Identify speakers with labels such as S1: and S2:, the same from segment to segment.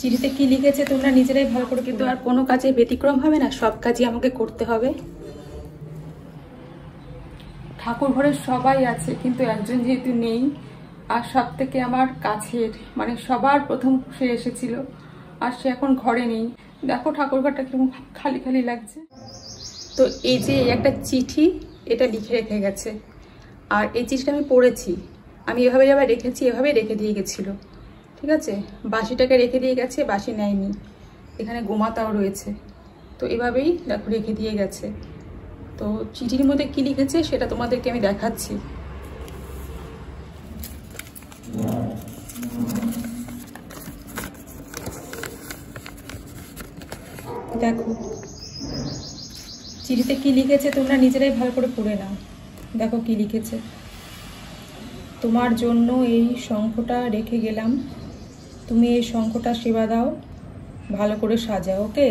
S1: চিঠিতে কি লিখেছে তোমরা নিজেরাই ভালো করে, কিন্তু আর কোনো কাজে ব্যতিক্রম হবে না, সব কাজই আমাকে করতে হবে। ঠাকুর ঘরের সবাই আছে কিন্তু একজন যেহেতু নেই, আর সব থেকে আমার কাছের মানে সবার প্রথম সে এসেছিল আর সে এখন ঘরে নেই। দেখো ঠাকুর ঘরটা কিরকম খালি খালি লাগছে। তো এই যে একটা চিঠি, এটা লিখে রেখে গেছে, আর এই চিঠিটা আমি পড়েছি, আমি এভাবে যাবার রেখেছি, এভাবে রেখে দিয়ে গেছিলো, ঠিক আছে। বাসিটাকে রেখে দিয়ে গেছে, বাসি নেয়নি, এখানে গোমাতাও রয়েছে, তো এভাবেই দেখো রেখে দিয়ে গেছে। তো চিঠির মধ্যে কি লিখেছে সেটা তোমাদেরকে আমি দেখাচ্ছি। দেখো চিঠিতে কি লিখেছে তোমরা নিজেরাই ভালো করে পড়ে নাও। দেখো কি লিখেছে। তোমার জন্য এই শঙ্খটা রেখে গেলাম, তুমি এই শঙ্খটা সেবা দাও, ভালো করে সাজাও, ওকে।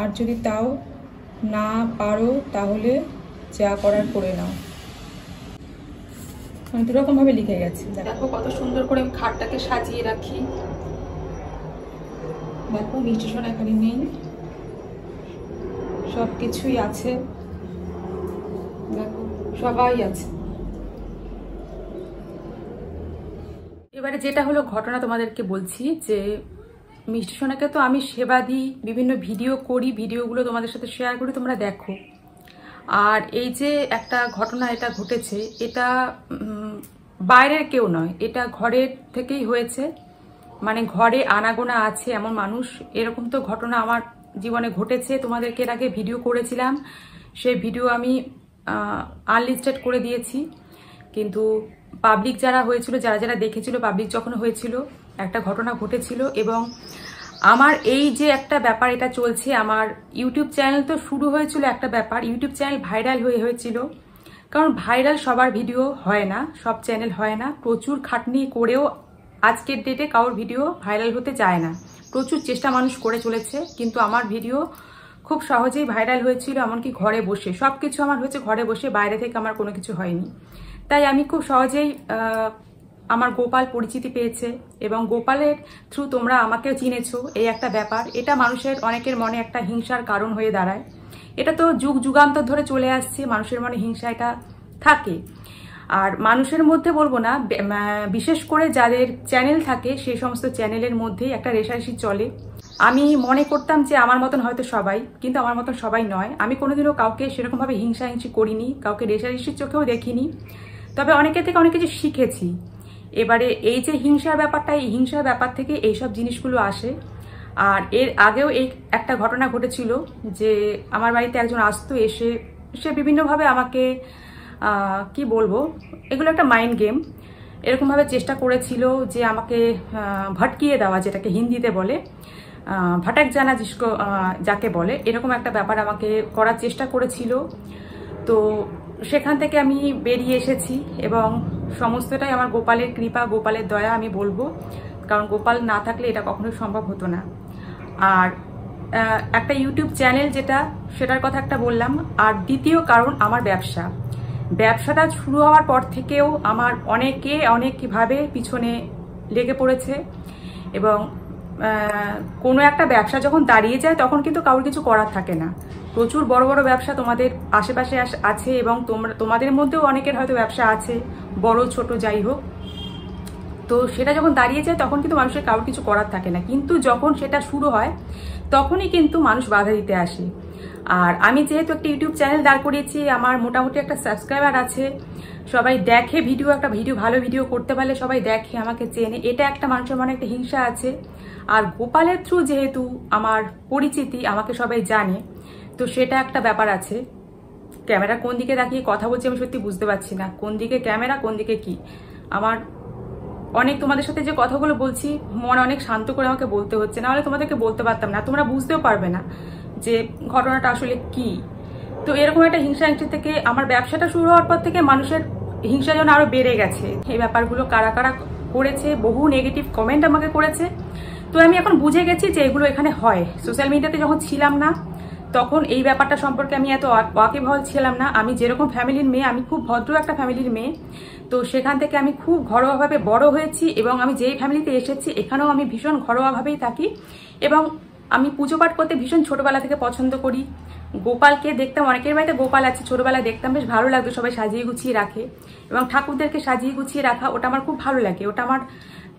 S1: আর যদি তাও না পারো তাহলে যা করার করে নাও। আমি দুরকমভাবে লিখে গেছি। দেখো কত সুন্দর করে আমি খাটটাকে সাজিয়ে রাখি। দেখো মিষ্টি সোনা এখানে নেই, সব কিছুই আছে, দেখো সবাই আছে। এবারে যেটা হলো ঘটনা তোমাদেরকে বলছি, যে মিষ্টি সোনাকে তো আমি সেবা দিই, বিভিন্ন ভিডিও করি, ভিডিওগুলো তোমাদের সাথে শেয়ার করি, তোমরা দেখো। আর এই যে একটা ঘটনা এটা ঘটেছে, এটা বাইরের কেউ নয়, এটা ঘরের থেকেই হয়েছে। মানে ঘরে আনাগোনা আছে এমন মানুষ, এরকম তো ঘটনা আমার জীবনে ঘটেছে। তোমাদেরকে এর আগে ভিডিও করেছিলাম, সেই ভিডিও আমি আনলিস্টেড করে দিয়েছি, কিন্তু পাবলিক যারা হয়েছিল, যারা যারা দেখেছিল, পাবলিক যখন হয়েছিল একটা ঘটনা ঘটেছিল। এবং আমার এই যে একটা ব্যাপার এটা চলছে, আমার ইউটিউব চ্যানেল তো শুরু হয়েছিল একটা ব্যাপার, ইউটিউব চ্যানেল ভাইরাল হয়েছিল। কারণ ভাইরাল সবার ভিডিও হয় না, সব চ্যানেল হয় না, প্রচুর খাটনি করেও আজকের ডেটে কারোর ভিডিও ভাইরাল হতে যায় না। প্রচুর চেষ্টা মানুষ করে চলেছে, কিন্তু আমার ভিডিও খুব সহজেই ভাইরাল হয়েছিল, এমনকি ঘরে বসে। সবকিছু আমার হয়েছে ঘরে বসে, বাইরে থেকে আমার কোনো কিছু হয়নি। তাই আমি খুব সহজেই আমার গোপাল পরিচিতি পেয়েছে, এবং গোপালের থ্রু তোমরা আমাকেও চিনেছো, এই একটা ব্যাপার। এটা মানুষের অনেকের মনে একটা হিংসার কারণ হয়ে দাঁড়ায়। এটা তো যুগ যুগান্তর ধরে চলে আসছে, মানুষের মনে হিংসা এটা থাকে। আর মানুষের মধ্যে বলবো না, বিশেষ করে যাদের চ্যানেল থাকে সেই সমস্ত চ্যানেলের মধ্যেই একটা রেষারেষি চলে। আমি মনে করতাম যে আমার মতন হয়তো সবাই, কিন্তু আমার মতন সবাই নয়। আমি কোনোদিনও কাউকে সেরকমভাবে হিংসাহিংসি করিনি, কাউকে রেষারেষির চোখেও দেখিনি, তবে অনেকের থেকে অনেক কিছু শিখেছি। এবারে এই যে হিংসার ব্যাপারটা, এই হিংসার ব্যাপার থেকে এইসব জিনিসগুলো আসে। আর এর আগেও এই একটা ঘটনা ঘটেছিল, যে আমার বাড়িতে একজন আসতো, এসে সে বিভিন্নভাবে আমাকে কি বলবো, এগুলো একটা মাইন্ড গেম, এরকমভাবে চেষ্টা করেছিল যে আমাকে ভটকিয়ে দেওয়া, যেটাকে হিন্দিতে বলে ভটক জানা জিসকো যাকে বলে, এরকম একটা ব্যাপার আমাকে করার চেষ্টা করেছিল। তো সেখান থেকে আমি বেরিয়ে এসেছি, এবং সমস্তটাই আমার গোপালের কৃপা, গোপালের দয়া আমি বলবো, কারণ গোপাল না থাকলে এটা কখনোই সম্ভব হতো না। আর একটা ইউটিউব চ্যানেল যেটা, সেটার কথা একটা বললাম। আর দ্বিতীয় কারণ আমার ব্যবসাটা শুরু হওয়ার পর থেকেও আমার অনেকে অনেকভাবে পিছনে লেগে পড়েছে, এবং কোনো একটা ব্যবসা যখন দাঁড়িয়ে যায় তখন কিন্তু কারোর কিছু করার থাকে না। প্রচুর বড় বড় ব্যবসা তোমাদের আশেপাশে আছে, এবং তোমাদের মধ্যেও অনেকের হয়তো ব্যবসা আছে, বড় ছোট যাই হোক। তো সেটা যখন দাঁড়িয়ে যায় তখন কিন্তু মানুষের কারোর কিছু করার থাকে না, কিন্তু যখন সেটা শুরু হয় তখনই কিন্তু মানুষ বাধা দিতে আসে। আর আমি যেহেতু একটা ইউটিউব চ্যানেল দাঁড় করিয়েছি, আমার মোটামুটি একটা সাবস্ক্রাইবার আছে, সবাই দেখে ভিডিও, একটা ভালো ভিডিও করতে পারলে সবাই দেখে, আমাকে চেনে, এটা একটা মানুষের মনে একটা হিংসা আছে। আর গোপালের থ্রু যেহেতু আমার পরিচিতি, আমাকে সবাই জানে, তো সেটা একটা ব্যাপার আছে। ক্যামেরা কোন দিকে তাকিয়ে কথা বলছি আমি সত্যি বুঝতে পারছি না, কোন দিকে ক্যামেরা কোন দিকে কি। আমার অনেক তোমাদের সাথে যে কথাগুলো বলছি, মন অনেক শান্ত করে আমাকে বলতে হচ্ছে, নাহলে তোমাদেরকে বলতে পারতাম না, তোমরা বুঝতেও পারবে না যে ঘটনাটা আসলে কি। তো এরকম একটা হিংসা থেকে আমার ব্যবসাটা শুরু হওয়ার পর থেকে মানুষের হিংসা যেন আরো বেড়ে গেছে। এই ব্যাপারগুলো কারা কারা করেছে, বহু নেগেটিভ কমেন্ট আমাকে করেছে। তো আমি এখন বুঝে গেছি যে এগুলো এখানে হয়। সোশ্যাল মিডিয়াতে যখন ছিলাম না তখন এই ব্যাপারটা সম্পর্কে আমি এত ওয়াকিবহাল ছিলাম না। আমি যেরকম ফ্যামিলির মেয়ে, আমি খুব ভদ্র একটা ফ্যামিলির মেয়ে, তো সেখান থেকে আমি খুব ঘরোয়াভাবে বড় হয়েছি এবং আমি যেই ফ্যামিলিতে এসেছি এখানেও আমি ভীষণ ঘরোয়াভাবেই থাকি এবং আমি পুজো পাঠ করতে ভীষণ ছোটবেলা থেকে পছন্দ করি। গোপালকে দেখতাম, অনেকের বাড়িতে গোপাল আছে, ছোটবেলায় দেখতাম, বেশ ভালো লাগতো, সবাই সাজিয়ে গুছিয়ে রাখে এবং ঠাকুরদেরকে সাজিয়ে গুছিয়ে রাখা ওটা আমার খুব ভালো লাগে, ওটা আমার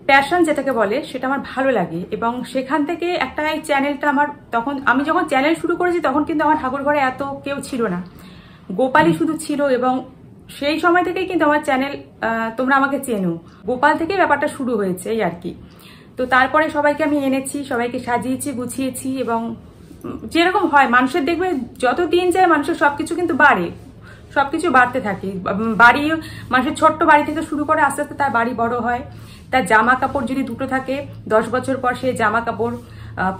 S1: প্যাশন যেটাকে বলে সেটা আমার ভালো লাগে। এবং সেখান থেকে একটা এই চ্যানেলটা আমার, তখন আমি যখন চ্যানেল শুরু করেছি তখন কিন্তু আমার ঠাকুর ঘরে এত কেউ ছিল না, গোপালই শুধু ছিল এবং সেই সময় থেকেই কিন্তু আমার চ্যানেল, তোমরা আমাকে চেনো, গোপাল থেকেই ব্যাপারটা শুরু হয়েছে এই আর কি। তো তারপরে সবাইকে আমি এনেছি, সবাইকে সাজিয়েছি গুছিয়েছি এবং যেরকম হয় মানুষের, দেখবে যত দিন যায় মানুষের সবকিছু কিন্তু বাড়ে, সবকিছু বাড়তে থাকে। বাড়ি, মানুষের ছোট্ট বাড়ি থেকে শুরু করে আস্তে আস্তে তার বাড়ি বড় হয়। তার জামা কাপড় যদি দুটো থাকে 10 বছর পর সেই জামা কাপড়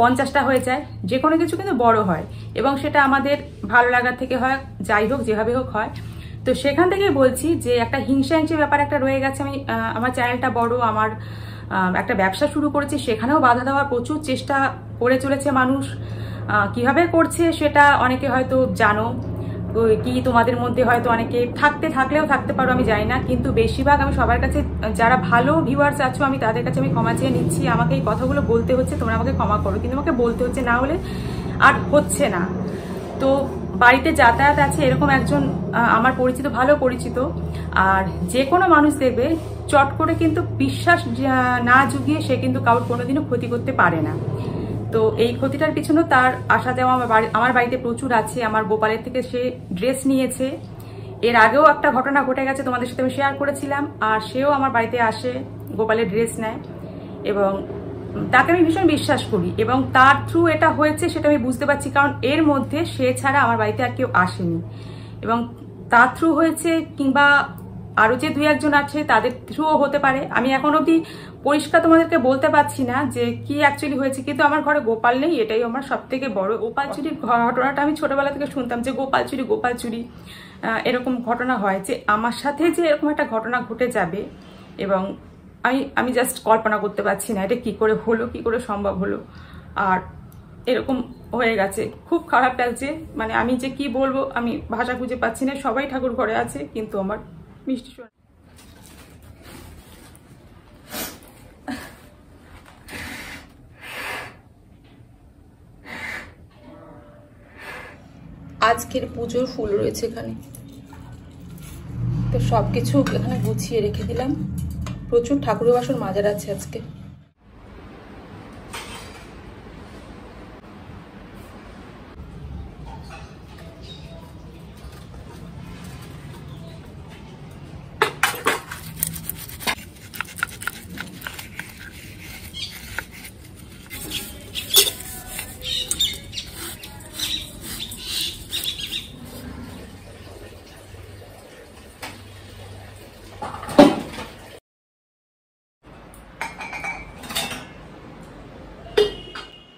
S1: 50টা হয়ে যায়। যে কোনো কিছু কিন্তু বড় হয় এবং সেটা আমাদের ভালো লাগার থেকে হয়, যাই হোক যেভাবে হোক হয়। তো সেখান থেকেই বলছি যে একটা হিংসা ব্যাপার একটা রয়ে গেছে। আমি আমার চ্যানেলটা বড়, আমার একটা ব্যবসা শুরু করেছি, সেখানেও বাধা দেওয়ার প্রচুর চেষ্টা করে চলেছে মানুষ। কিভাবে করছে সেটা অনেকে হয়তো জানো, কি তোমাদের মধ্যে হয়তো অনেকে থাকলেও থাকতে পারো, আমি জানি না, কিন্তু বেশিরভাগ আমি সবার কাছে, যারা ভালো ভিউয়ার্স আছো আমি তাদের কাছে আমি ক্ষমা চেয়ে নিচ্ছি। আমাকে এই কথাগুলো বলতে হচ্ছে, তোমরা আমাকে ক্ষমা করো, কিন্তু আমাকে বলতে হচ্ছে, না হলে আর হচ্ছে না। তো বাড়িতে যাতায়াত আছে এরকম একজন আমার পরিচিত, ভালো পরিচিত, আর যে কোনো মানুষ দেখবে চট করে কিন্তু বিশ্বাস না জুগিয়ে সে কিন্তু কারোর কোনোদিনও ক্ষতি করতে পারে না। তো এই ক্ষতিটার পিছনেও তার আশা দেওয়া আমার বাড়িতে প্রচুর আছে। আমার গোপালের থেকে সে ড্রেস নিয়েছে, এর আগেও একটা ঘটনা ঘটে গেছে, তোমাদের সাথে আমি শেয়ার করেছিলাম, আর সেও আমার বাড়িতে আসে, গোপালের ড্রেস নেয় এবং তাকে আমি ভীষণ বিশ্বাস করি এবং তার থ্রু এটা হয়েছে সেটা আমি বুঝতে পারছি, কারণ এর মধ্যে সে ছাড়া আমার বাড়িতে আর কেউ আসেনি এবং তার থ্রু হয়েছে, কিংবা আরো যে 2-1 জন আছে তাদের থ্রুও হতে পারে। আমি এখন অব্দি পরিষ্কার তোমাদেরকে বলতে পারছি না যে কি অ্যাকচুয়ালি হয়েছে, কিন্তু আমার ঘরে গোপাল নেই, এটাই আমার সব থেকে বড়। গোপাল চুরির ঘটনাটা আমি ছোটবেলা থেকে শুনতাম যে গোপাল চুরি এরকম ঘটনা হয়, যে আমার সাথে যে এরকম একটা ঘটনা ঘটে যাবে এবং আমি জাস্ট কল্পনা করতে পারছি না এটা কি করে হলো, কি করে সম্ভব হলো, আর এরকম হয়ে গেছে। খুব খারাপ লাগছে, মানে আমি যে কি বলবো আমি ভাষা খুঁজে পাচ্ছি না। সবাই ঠাকুর ঘরে আছে কিন্তু আমার মিষ্টি সোনা। আজকের পুজোর ফুল রয়েছে এখানে, তো সবকিছু এখানে গুছিয়ে রেখে দিলাম। প্রচুর ঠাকুরের বাসন মাজার আছে আজকে।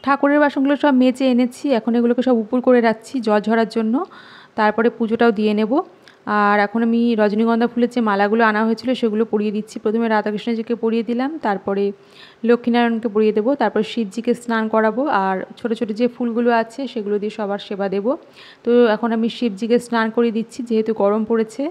S1: ঠাকুরের বাসনগুলো সব মেজে এনেছি, এখন এগুলোকে সব উপর করে রাখছি জল ঝরার জন্য, তারপরে পুজোটাও দিয়ে নেব। আর এখন আমি রজনীগন্ধা ফুলের যে মালাগুলো আনা হয়েছিল সেগুলো পরিয়ে দিচ্ছি। প্রথমে রাধাকৃষ্ণজিকে পরিয়ে দিলাম, তারপরে লক্ষ্মীনারায়ণকে পরিয়ে দেবো, তারপর শিবজিকে স্নান করাবো, আর ছোট ছোট যে ফুলগুলো আছে সেগুলো দিয়ে সবার সেবা দেব। তো এখন আমি শিবজিকে স্নান করিয়ে দিচ্ছি যেহেতু গরম পড়েছে।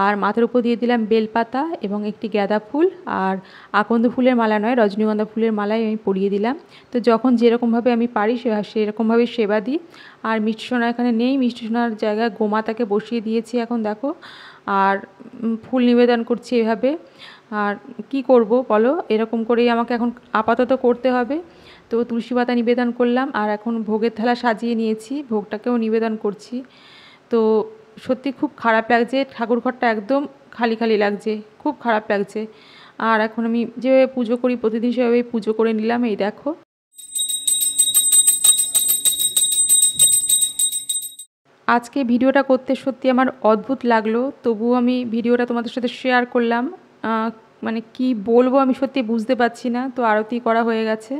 S1: আর মাথার উপর দিয়ে দিলাম বেলপাতা এবং একটি গাঁদা ফুল, আর আকন্দ ফুলের মালা নয়, রজনীগন্ধা ফুলের মালাই আমি পরিয়ে দিলাম। তো যখন যেরকমভাবে আমি পারি সেরকমভাবে সেবা দিই। আর মিষ্টি সোনা এখানে নেই, মিষ্টি সোনার জায়গায় গোমাতাকে বসিয়ে দিয়েছি এখন দেখো, আর ফুল নিবেদন করছি এভাবে। আর কি করব বলো, এরকম করেই আমাকে এখন আপাতত করতে হবে। তো তুলসী পাতা নিবেদন করলাম, আর এখন ভোগের থালা সাজিয়ে নিয়েছি, ভোগটাকেও নিবেদন করছি। তো সত্যি খুব খারাপ লাগছে, ঠাকুর ঘরটা একদম খালি খালি লাগছে, খুব খারাপ লাগছে। আর এখন আমি যেভাবে পুজো করি প্রতিদিন সেভাবেই পুজো করে নিলাম। এই দেখো, আজকে ভিডিওটা করতে সত্যি আমার অদ্ভুত লাগলো, তবুও আমি ভিডিওটা তোমাদের সাথে শেয়ার করলাম। মানে কি বলবো আমি সত্যি বুঝতে পারছি না। তো আরতি করা হয়ে গেছে।